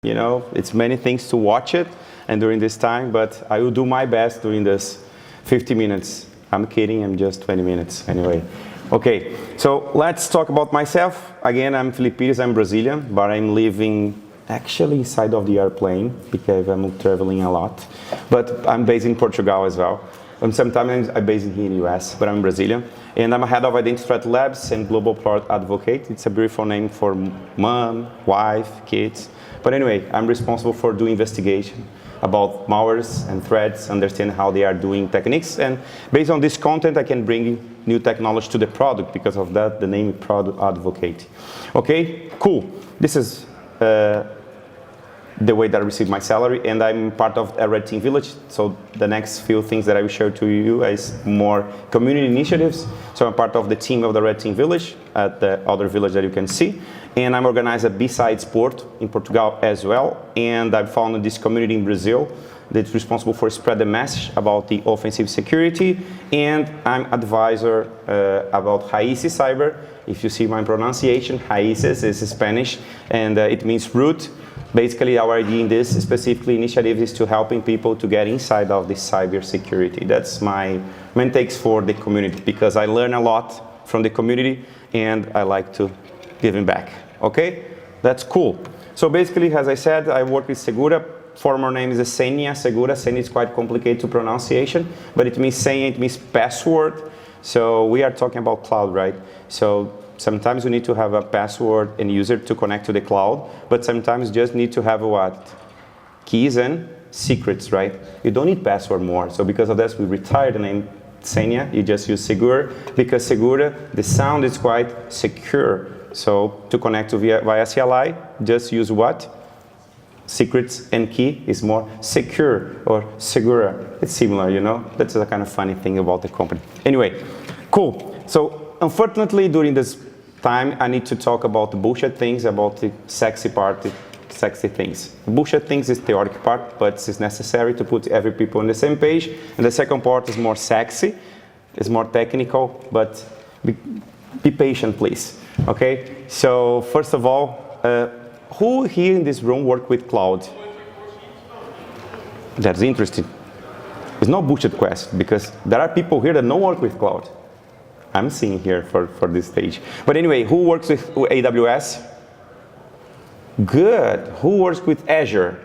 You know, it's many things to watch it and during this time, but I will do my best during this 50 minutes. I'm kidding, I'm just 20 minutes anyway. Okay, so let's talk about myself. Again, I'm Filipi, I'm Brazilian, but I'm living actually inside of the airplane because I'm traveling a lot. But I'm based in Portugal as well. And sometimes I'm based here in the US, but I'm Brazilian. And I'm a head of Identity Threat Labs and Global Product Advocate. It's a beautiful name for mom, wife, kids. But anyway, I'm responsible for doing investigation about malwares and threats, understand how they are doing techniques. And based on this content, I can bring new technology to the product. Because of that, the name Product Advocate. Okay, cool. This is the way that I receive my salary, and I'm part of a Red Team Village. So the next few things that I will share to you is more community initiatives. So I'm part of the team of the Red Team Village at the other village that you can see. And I'm organized a B-side sport in Portugal as well. And I've founded this community in Brazil that's responsible for spread the message about the offensive security. And I'm advisor about Raíces Cyber. If you see my pronunciation, Raíces is Spanish, and it means root. Basically, our idea in this specifically initiative is to helping people to get inside of the cyber security. That's my main takes for the community, because I learn a lot from the community and I like to give it back. Okay, that's cool. So basically, as I said, I work with Segura. Former name is Senha Segura. Senha is quite complicated to pronunciation, but it means Senha, it means password. So we are talking about cloud, right? So sometimes you need to have a password and user to connect to the cloud, but sometimes you just need to have what? Keys and secrets, right? You don't need password more. So because of this, we retired the name Senha. You just use Segura, because Segura, the sound is quite secure. So to connect to via CLI, just use what? Secrets and key is more secure or Segura. It's similar, you know? That's a kind of funny thing about the company. Anyway, cool. So unfortunately, during this time, I need to talk about the bullshit things, about the sexy part, the sexy things. The bullshit things is the theoretic part, but it's necessary to put every people on the same page. And the second part is more sexy, it's more technical, but be patient, please. Okay? So first of all, who here in this room work with cloud? That's interesting. It's no bullshit question, because there are people here that don't work with cloud. I'm seeing here for this stage. But anyway, who works with AWS? Good. Who works with Azure?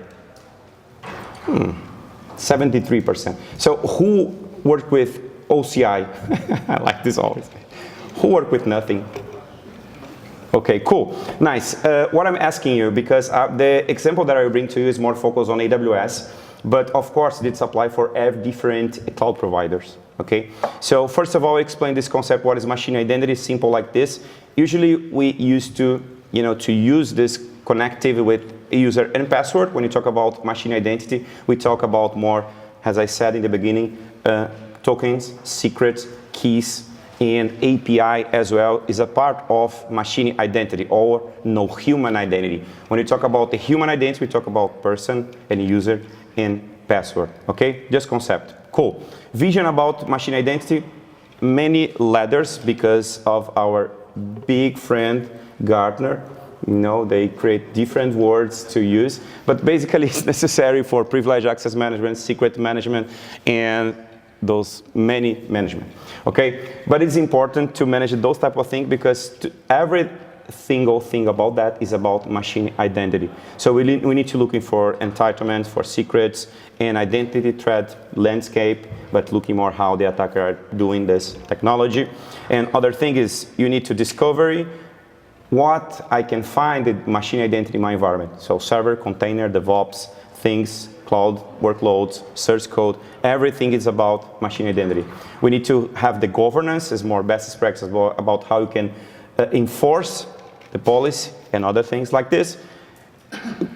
73%. So who works with OCI? I like this always. Who works with nothing? Okay, cool. Nice. What I'm asking you, because the example that I will bring to you is more focused on AWS, but of course it's applied for every different cloud providers. Okay, so first of all, explain this concept. What is machine identity? Simple like this. Usually we used to, to use this connectivity with user and password. When you talk about machine identity, we talk about more, as I said in the beginning, tokens, secrets, keys, and API as well is a part of machine identity, or no human identity. When you talk about the human identity, we talk about person and user and password. Okay, just concept. Cool. Vision about machine identity, many ladders because of our big friend Gartner. They create different words to use, but basically it's necessary for privileged access management, secret management, and those many management. Okay, but it's important to manage those type of things, because every single thing about that is about machine identity. So we need to looking for entitlements, for secrets, and identity threat landscape, but looking more how the attacker are doing this technology. And other thing is you need to discover what I can find in machine identity in my environment. So server, container, DevOps, things, cloud workloads, source code, everything is about machine identity. We need to have the governance as more best practices about how you can enforce the policy and other things like this.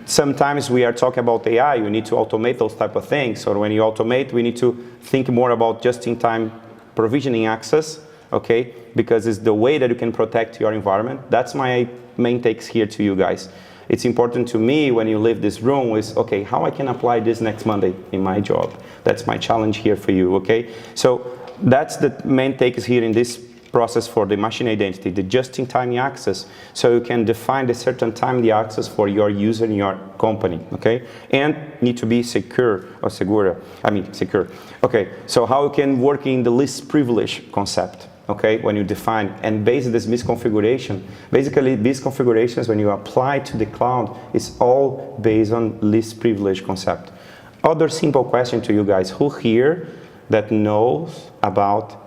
Sometimes we are talking about AI, you need to automate those type of things. So when you automate, we need to think more about just-in-time provisioning access, okay? Because it's the way that you can protect your environment. That's my main takes here to you guys. It's important to me when you leave this room is, okay, how I can apply this next Monday in my job. That's my challenge here for you, okay? So that's the main take is here in this process for the machine identity, the just-in-time access, so you can define the certain time the access for your user in your company, okay? And need to be secure, or segura, secure. Okay, so how you can work in the least privilege concept, okay, when you define, and based on this misconfiguration, basically these configurations when you apply to the cloud, it's all based on least privilege concept. Other simple question to you guys, who here that knows about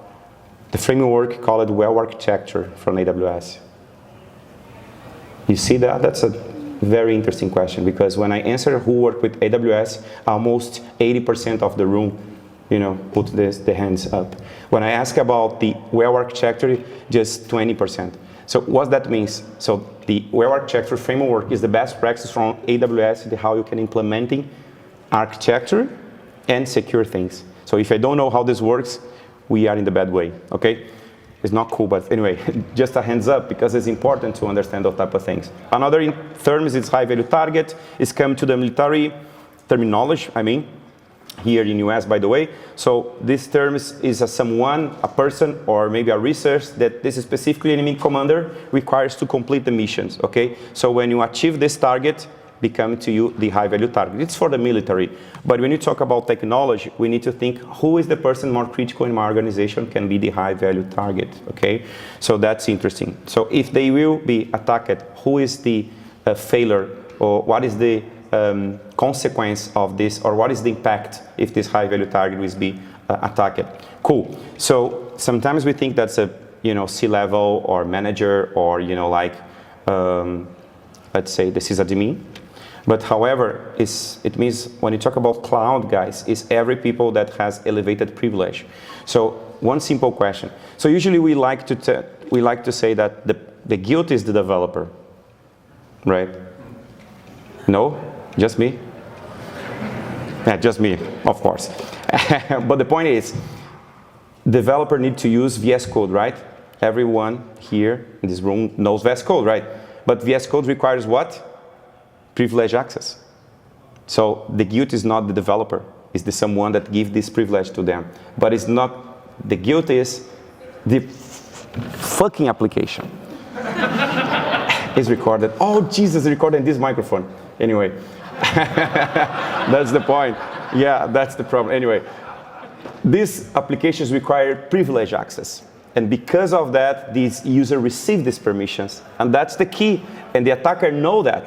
the framework called Well Architecture from AWS? You see that? That's a very interesting question, because when I answer who work with AWS, almost 80% of the room, put the hands up. When I ask about the Well Architecture, just 20%. So what that means? So the Well Architecture framework is the best practice from AWS, how you can implementing architecture and secure things. So if I don't know how this works, we are in the bad way, okay? It's not cool, but anyway, just a hands up, because it's important to understand those type of things. Another terms is high value target. It's come to the military terminology, here in US, by the way. So this term is a person, or maybe a research that this is specifically enemy commander requires to complete the missions, okay? So when you achieve this target, become to you the high value target. It's for the military. But when you talk about technology, we need to think who is the person more critical in my organization can be the high value target, okay? So that's interesting. So if they will be attacked, who is the failure, or what is the consequence of this, or what is the impact if this high value target will be attacked? Cool. So sometimes we think that's a C-level or manager, or let's say this is a sysadmin. But however, it means when you talk about cloud, guys, it's every people that has elevated privilege. So one simple question. So usually we like to say that the guilt is the developer, right? No, just me. Yeah, just me, of course. But the point is, developer need to use VS Code, right? Everyone here in this room knows VS Code, right? But VS Code requires what? Privilege access. So the guilt is not the developer, it's the someone that gives this privilege to them. But it's not, the guilt is the fucking application. It's recorded. Oh, Jesus, recorded this microphone. Anyway, that's the point. Yeah, that's the problem. Anyway, these applications require privilege access. And because of that, these users receive these permissions. And that's the key. And the attacker knows that.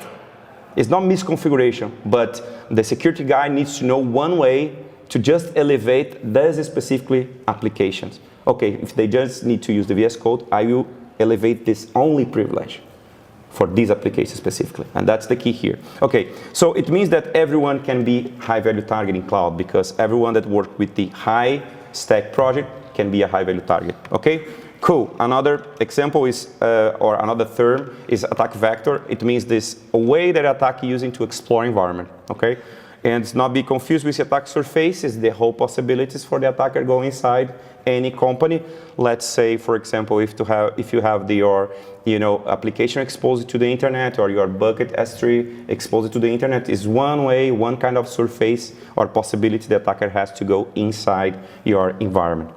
It's not misconfiguration, but the security guy needs to know one way to just elevate those specifically applications. Okay, if they just need to use the VS Code, I will elevate this only privilege for these applications specifically. And that's the key here. Okay, so it means that everyone can be high-value target in cloud, because everyone that works with the high stack project can be a high-value target, okay? Cool. Another example is, or another term is attack vector. It means this a way that attack using to explore environment, okay? And not be confused with the attack surface, is the whole possibilities for the attacker go inside any company. Let's say, for example, if you have your application exposed to the internet, or your bucket S3 exposed to the internet, is one way, one kind of surface or possibility the attacker has to go inside your environment.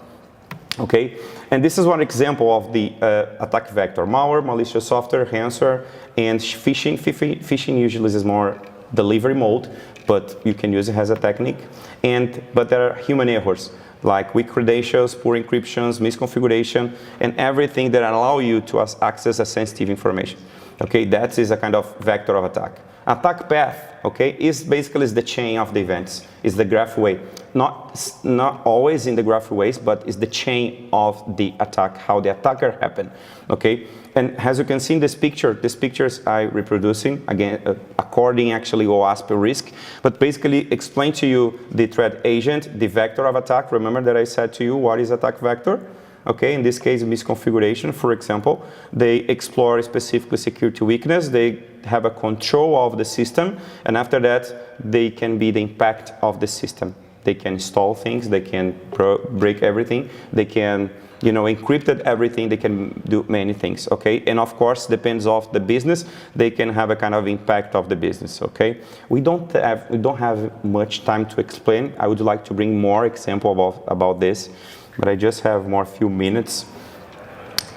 Okay, and this is one example of the attack vector: malware, malicious software, ransomware, and phishing. Phishing usually is more delivery mode, but you can use it as a technique. But there are human errors, like weak credentials, poor encryptions, misconfiguration, and everything that allow you to access a sensitive information. Okay, that is a kind of vector of attack. Attack path, okay, is basically the chain of the events. It's the graph way. Not always in the graph ways, but it's the chain of the attack, how the attacker happened, okay? And as you can see in this pictures I reproducing, again, according actually OWASP risk, but basically explain to you the threat agent, the vector of attack. Remember that I said to you, what is attack vector? Okay, in this case, misconfiguration, for example, they explore specifically security weakness, they have a control of the system, and after that, they can be the impact of the system. They can install things, they can break everything, they can, encrypt everything, they can do many things, okay? And of course, depends on the business, they can have a kind of impact of the business, okay? We don't have much time to explain. I would like to bring more example about this, but I just have more few minutes.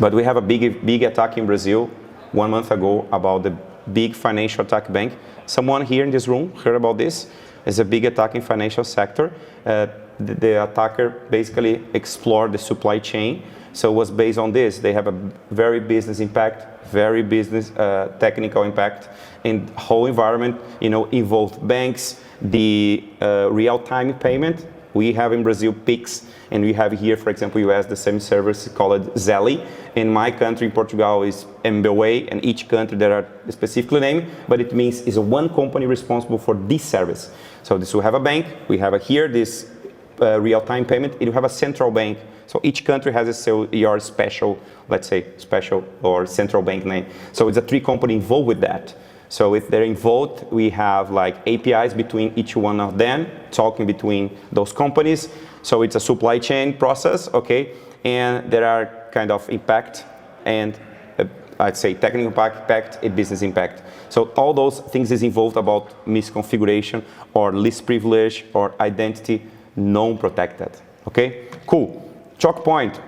But we have a big attack in Brazil 1 month ago about the big financial attack bank. Someone here in this room heard about this? It's a big attack in financial sector. The attacker basically explored the supply chain. So it was based on this. They have a very business impact, very business technical impact, and whole environment, involved banks, the real-time payment. We have in Brazil Pix, and we have here, for example, US, the same service called Zelle. In my country, in Portugal, is MBWay, and each country there are specifically named, but it means it's one company responsible for this service. So this will have a bank, we have here this real-time payment, and you have a central bank. So each country has your special, let's say, special or central bank name. So it's a 3 company involved with that. So if they're involved, we have like APIs between each one of them, talking between those companies. So it's a supply chain process, okay? And there are kind of impact and I'd say technical impact and business impact. So all those things is involved about misconfiguration or least privilege or identity non-protected, okay? Cool. Choke point.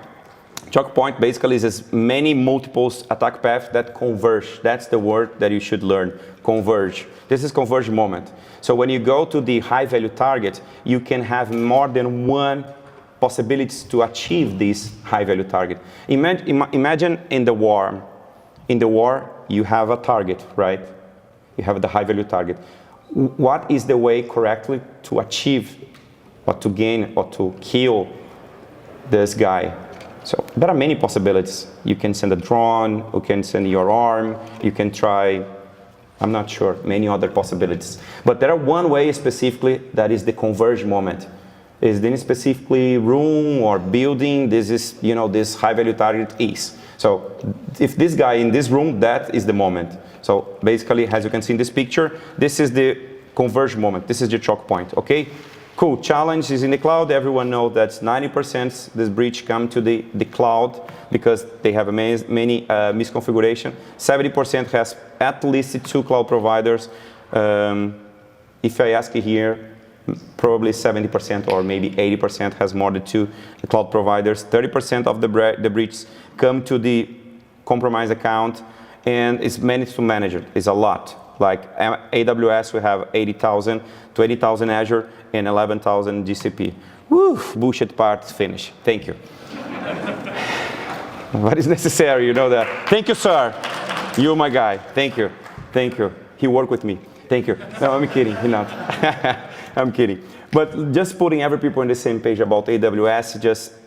Choke point basically is many multiples attack paths that converge. That's the word that you should learn, converge. This is converge moment. So when you go to the high value target, you can have more than one possibilities to achieve this high value target. Imagine in the war. In the war, you have a target, right? You have the high value target. What is the way correctly to achieve or to gain or to kill this guy? So there are many possibilities. You can send a drone, you can send your arm, you can try, I'm not sure, many other possibilities. But there are one way specifically that is the converge moment. Is then specifically room or building, this is, this high value target is. So if this guy in this room, that is the moment. So basically, as you can see in this picture, this is the converge moment. This is the choke point, okay? Cool, challenge is in the cloud. Everyone knows that 90% this breach come to the cloud because they have many misconfiguration. 70% has at least 2 cloud providers. If I ask you here, probably 70% or maybe 80% has more than 2 cloud providers. 30% of the breaches come to the compromised account, and it's managed to manage it. It's a lot. Like AWS, we have 80,000, 20,000 Azure, and 11,000 GCP. Woo, bullshit part finished. Thank you. What is necessary, you know that. Thank you, sir. You're my guy. Thank you. Thank you. He worked with me. Thank you. No, I'm kidding. He's not. I'm kidding. But just putting every people on the same page about AWS,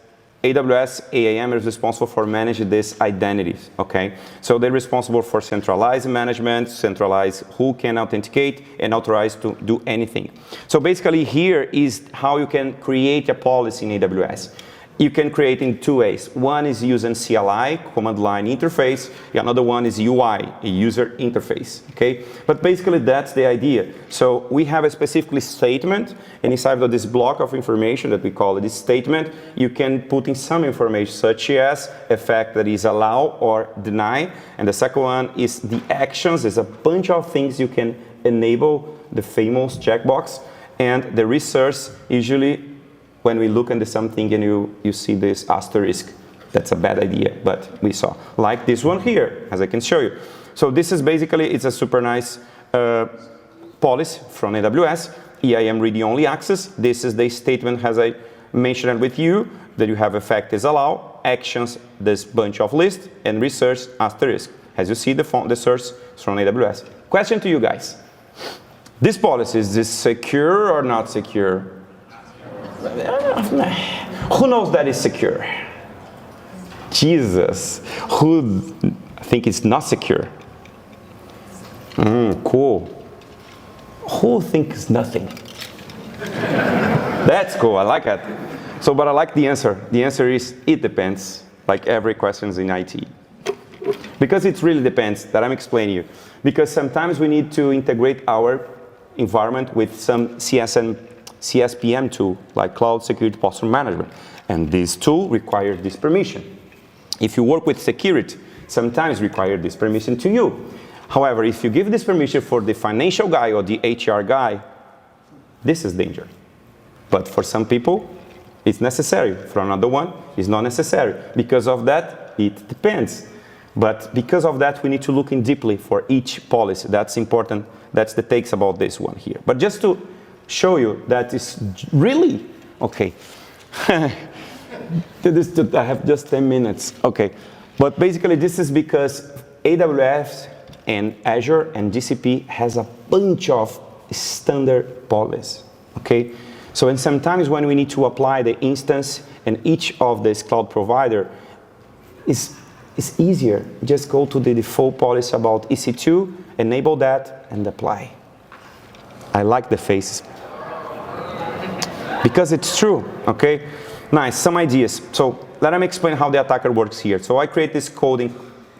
AWS AAM is responsible for managing these identities, okay? So they're responsible for centralized management, centralize who can authenticate and authorize to do anything. So basically here is how you can create a policy in AWS. You can create in 2 ways. One is using CLI, command line interface. Another one is UI, a user interface, okay? But basically that's the idea. So we have a specific statement, and inside of this block of information that we call this statement, you can put in some information such as a fact that is allow or deny. And the second one is the actions. There's a bunch of things you can enable, the famous checkbox. And the resource usually when we look into something and you see this asterisk, that's a bad idea, but we saw. Like this one here, as I can show you. So this is basically, it's a super nice policy from AWS, EIM read-only access. This is the statement as I mentioned with you, that you have effect is allow, actions, this bunch of list, and research asterisk. As you see, the source is from AWS. Question to you guys. This policy, is this secure or not secure? Who knows that it's secure? Jesus. Who think it's not secure? Cool. Who thinks nothing? That's cool. I like it. So, but I like the answer. The answer is it depends. Like every question in IT. Because it really depends. That I'm explaining you. Because sometimes we need to integrate our environment with some CSPM tool, like Cloud Security Posture Management. And this tool requires this permission. If you work with security, sometimes require this permission to you. However, if you give this permission for the financial guy or the HR guy, this is danger. But for some people, it's necessary. For another one, it's not necessary. Because of that, it depends. But because of that, we need to look in deeply for each policy. That's important. That's the takes about this one here. But just to show you that it's really, okay. I have just 10 minutes. Okay. But basically, this is because AWS and Azure and GCP has a bunch of standard policies. Okay. So and sometimes when we need to apply the instance and each of this cloud provider it's easier. Just go to the default policy about EC2, enable that, and apply. I like the faces. Because it's true, okay? Nice, some ideas. So let me explain how the attacker works here. So I create this code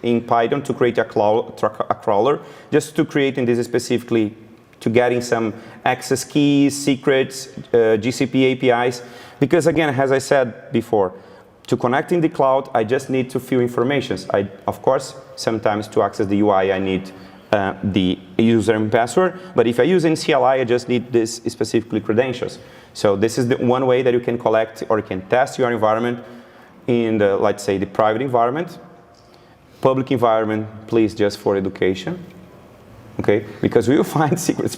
in Python to create a crawler, just to create in this specifically to getting some access keys, secrets, GCP APIs. Because again, as I said before, to connect in the cloud, I just need to fill information. Of course, sometimes to access the UI, I need the user and password. But if I use in CLI, I just need this specifically credentials. So this is the one way that you can collect or you can test your environment in the, let's say, the private environment. Public environment, please, just for education. Okay? Because we will find secrets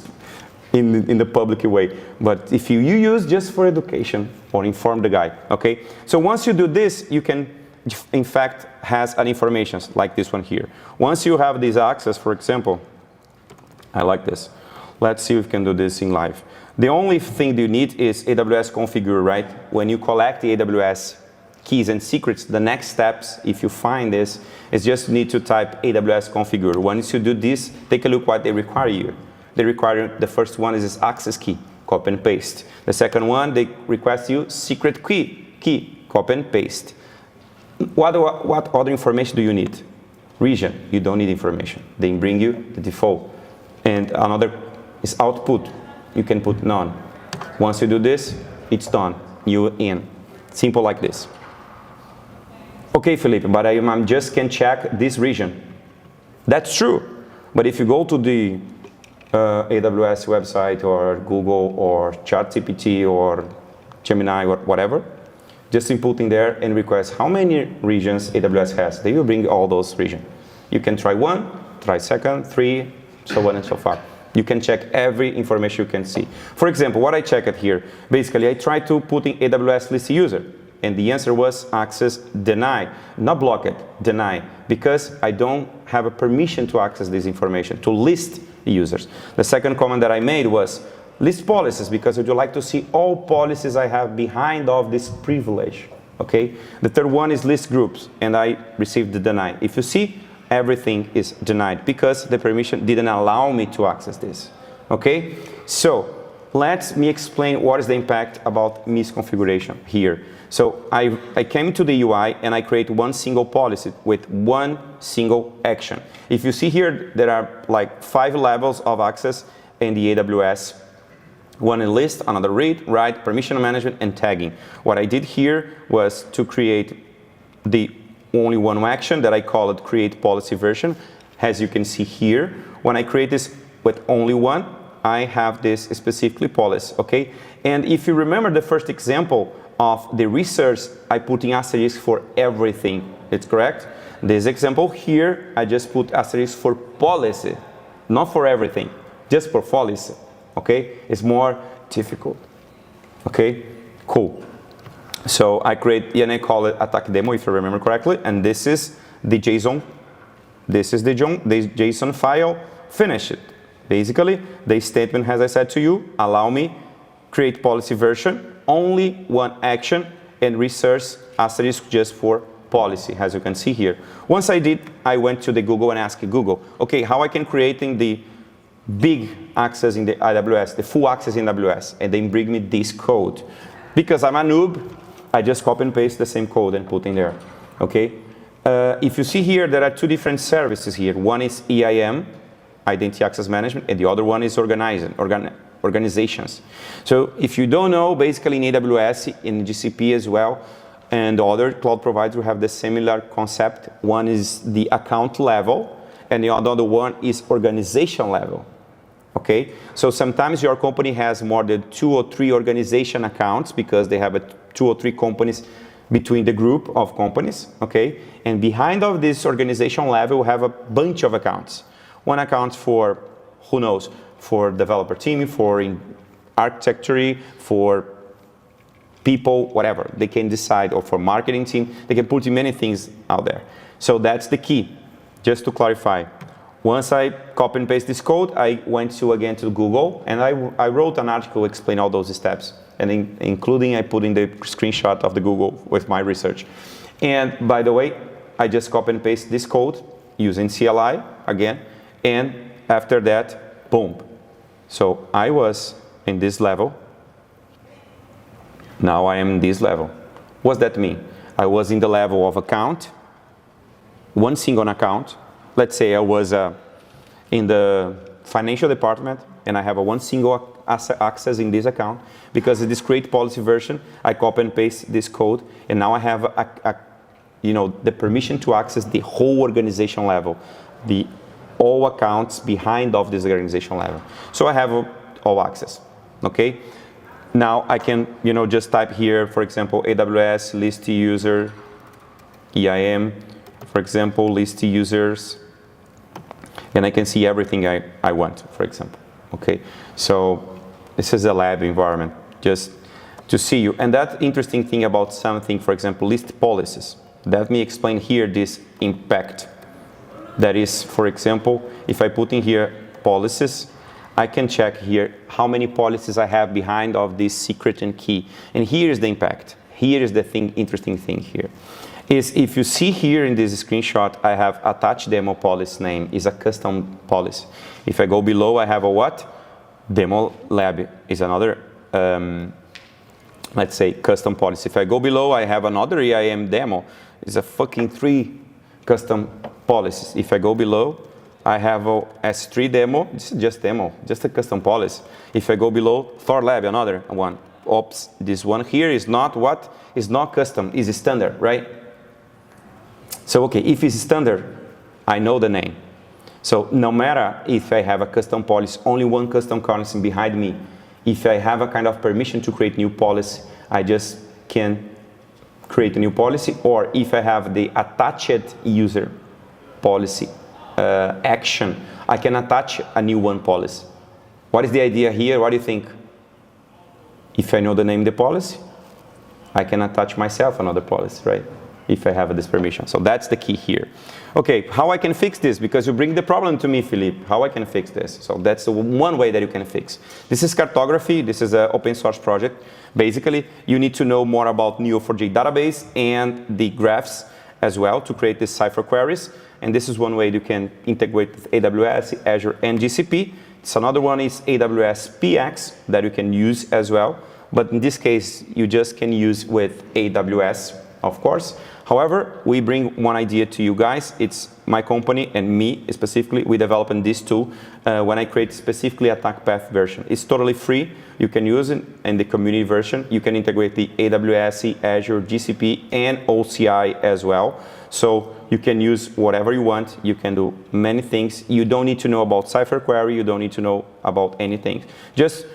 in the public way. But if you use just for education or inform the guy, okay? So once you do this, you can, in fact, has an information like this one here. Once you have this access, for example, I like this. Let's see if we can do this in live. The only thing you need is AWS configure, right? When you collect the AWS keys and secrets, the next steps, if you find this, is just need to type AWS configure. Once you do this, take a look what they require you. They require, the first one is this access key, copy and paste. The second one, they request you secret key, copy and paste. What other information do you need? Region, you don't need information. They bring you the default. And another is output. You can put none. Once you do this, it's done. You're in. Simple like this. Okay, Filipi, but I just can check this region. That's true. But if you go to the AWS website or Google or ChatGPT or Gemini or whatever, just input in there and request how many regions AWS has. They will bring all those regions. You can try one, try second, 3, so on and so forth. You can check every information you can see. For example, what I checked here, basically I tried to put in AWS list user, and the answer was access deny, not block it, deny, because I don't have a permission to access this information, to list users. The second comment that I made was list policies, because would you like to see all policies I have behind of this privilege, okay? The third one is list groups, and I received the deny. If you see, everything is denied because the permission didn't allow me to access this, okay? So let me explain what is the impact about misconfiguration here. So I came to the UI and I create one single policy with one single action. If you see here, there are like 5 levels of access in the AWS. One in list, another read, write, permission management, and tagging. What I did here was to create the only one action that I call it create policy version. As you can see here, when I create this with only one, I have this specifically policy, okay? And if you remember the first example of the research, I put in asterisk for everything. It's correct? This example here, I just put asterisk for policy, not for everything, just for policy, okay? It's more difficult, okay? Cool. So I create, and I call it attack demo, if you remember correctly, and this is the JSON. This is the JSON file, finish it. Basically, the statement, as I said to you, allow me create policy version, only one action, and research asterisk just for policy, as you can see here. Once I did, I went to the Google and asked Google, okay, how I can creating the big access in the AWS, the full access in AWS, and then bring me this code. Because I'm a noob, I just copy and paste the same code and put in there, okay? If you see here, there are 2 different services here. One is EIM, Identity Access Management, and the other one is organizations. So if you don't know, basically in AWS, in GCP as well, and other cloud providers have the similar concept. One is the account level, and the other one is organization level. Okay, so sometimes your company has more than 2 or 3 organization accounts because they have 2 or 3 companies between the group of companies, okay? And behind of this organization level, we have a bunch of accounts. One account for, who knows, for developer team, for architecture, for people, whatever. They can decide, or for marketing team, they can put many things out there. So that's the key, just to clarify. Once I copy and paste this code, I went again to Google, and I wrote an article explaining all those steps, and including I put in the screenshot of the Google with my research. And by the way, I just copy and paste this code using CLI again, and after that, boom. So I was in this level. Now I am in this level. What does that mean? I was in the level of account, one single account. Let's say I was in the financial department, and I have one single access in this account. Because in this create policy version, I copy and paste this code, and now I have the permission to access the whole organization level, all accounts behind of this organization level. So I have all access. Okay. Now I can just type here, for example, AWS list user, EIM, for example, list users. And I can see everything I want, for example, okay? So this is a lab environment, just to see you. And that interesting thing about something, for example, list policies. Let me explain here this impact. That is, for example, if I put in here policies, I can check here how many policies I have behind of this secret and key. And here is the impact. Here is the interesting thing here. Is if you see here in this screenshot, I have attach demo policy name is a custom policy. If I go below, I have a what? Demo lab is another, let's say, custom policy. If I go below, I have another EIM demo. It's a fucking 3 custom policies. If I go below, I have a S3 demo. This is just demo, just a custom policy. If I go below, Thor Lab, another one. Oops, this one here is not what? It's not custom, it's standard, right? So, okay, if it's standard, I know the name. So no matter if I have a custom policy, only one custom policy behind me, if I have a kind of permission to create new policy, I just can create a new policy, or if I have the attached user policy action, I can attach a new one policy. What is the idea here? What do you think? If I know the name of the policy, I can attach myself another policy, right? If I have this permission. So that's the key here. Okay, how I can fix this? Because you bring the problem to me, Filipi. How I can fix this? So that's the one way that you can fix. This is cartography. This is an open source project. Basically, you need to know more about Neo4j database and the graphs as well to create these cipher queries. And this is one way you can integrate with AWS, Azure, and GCP. So another one is AWS PX that you can use as well. But in this case, you just can use with AWS, of course. However, we bring one idea to you guys. It's my company and me specifically. We developed this tool when I create specifically Attack Path version. It's totally free. You can use it in the community version. You can integrate the AWS, Azure, GCP, and OCI as well. So you can use whatever you want. You can do many things. You don't need to know about cipher query. You don't need to know about anything. Just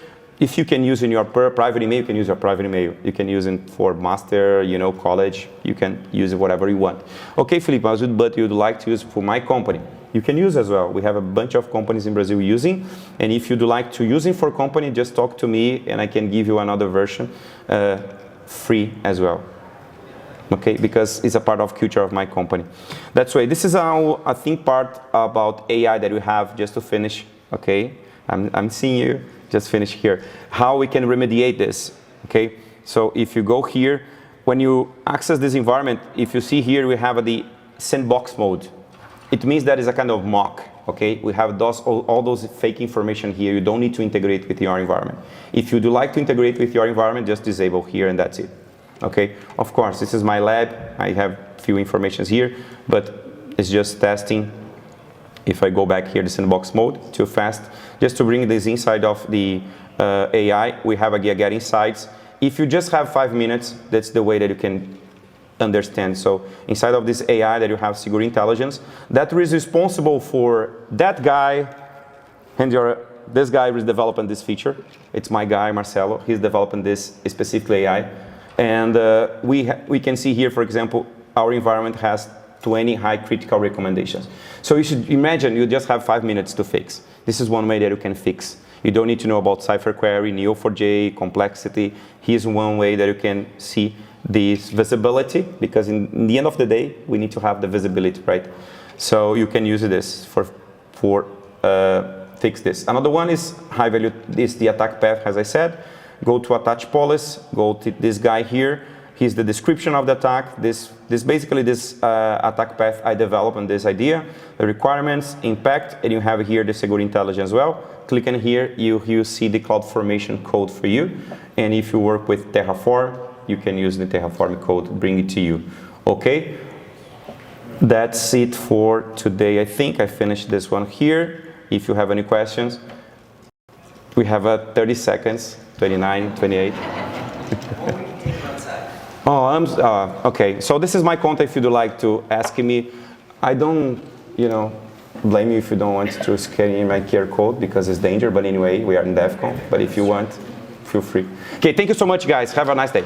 if you can use in your private email, you can use your private email. You can use it for master, college. You can use it whatever you want. Okay, Filipi, but you'd like to use it for my company. You can use as well. We have a bunch of companies in Brazil using. And if you'd like to use it for company, just talk to me and I can give you another version free as well. Okay, because it's a part of culture of my company. That's why this is our, I think, part about AI that we have just to finish. Okay, I'm seeing you. Just finish here. How we can remediate this, okay? So if you go here, when you access this environment, if you see here, we have the sandbox mode. It means that is a kind of mock, okay? We have all those fake information here. You don't need to integrate with your environment. If you do like to integrate with your environment, just disable here and that's it, okay? Of course, this is my lab. I have few informations here, but it's just testing. If I go back here, the sandbox mode, too fast. Just to bring this inside of the AI, we have a get insights. If you just have 5 minutes, that's the way that you can understand. So inside of this AI that you have Secure Intelligence, that is responsible for that guy, and this guy is developing this feature. It's my guy, Marcelo. He's developing this specific AI. And we can see here, for example, our environment has 20 high critical recommendations. So you should imagine you just have 5 minutes to fix. This is one way that you can fix. You don't need to know about cipher query, Neo4j, complexity. Here's one way that you can see this visibility, because in the end of the day, we need to have the visibility, right? So you can use this for fix this. Another one is high value, is the attack path, as I said. Go to attach policy, go to this guy here. Here's the description of the attack. This basically this attack path I developed on this idea, the requirements, impact, and you have here the security intelligence as well. Click in here, you see the CloudFormation code for you. And if you work with Terraform, you can use the Terraform code, bring it to you. Okay? That's it for today. I think I finished this one here. If you have any questions, we have 30 seconds, 29, 28. Oh, okay. So this is my contact if you'd like to ask me. I don't, blame you if you don't want to scan in my QR code because it's danger. But anyway, we are in DEF CON. But if you want, feel free. Okay, thank you so much, guys. Have a nice day.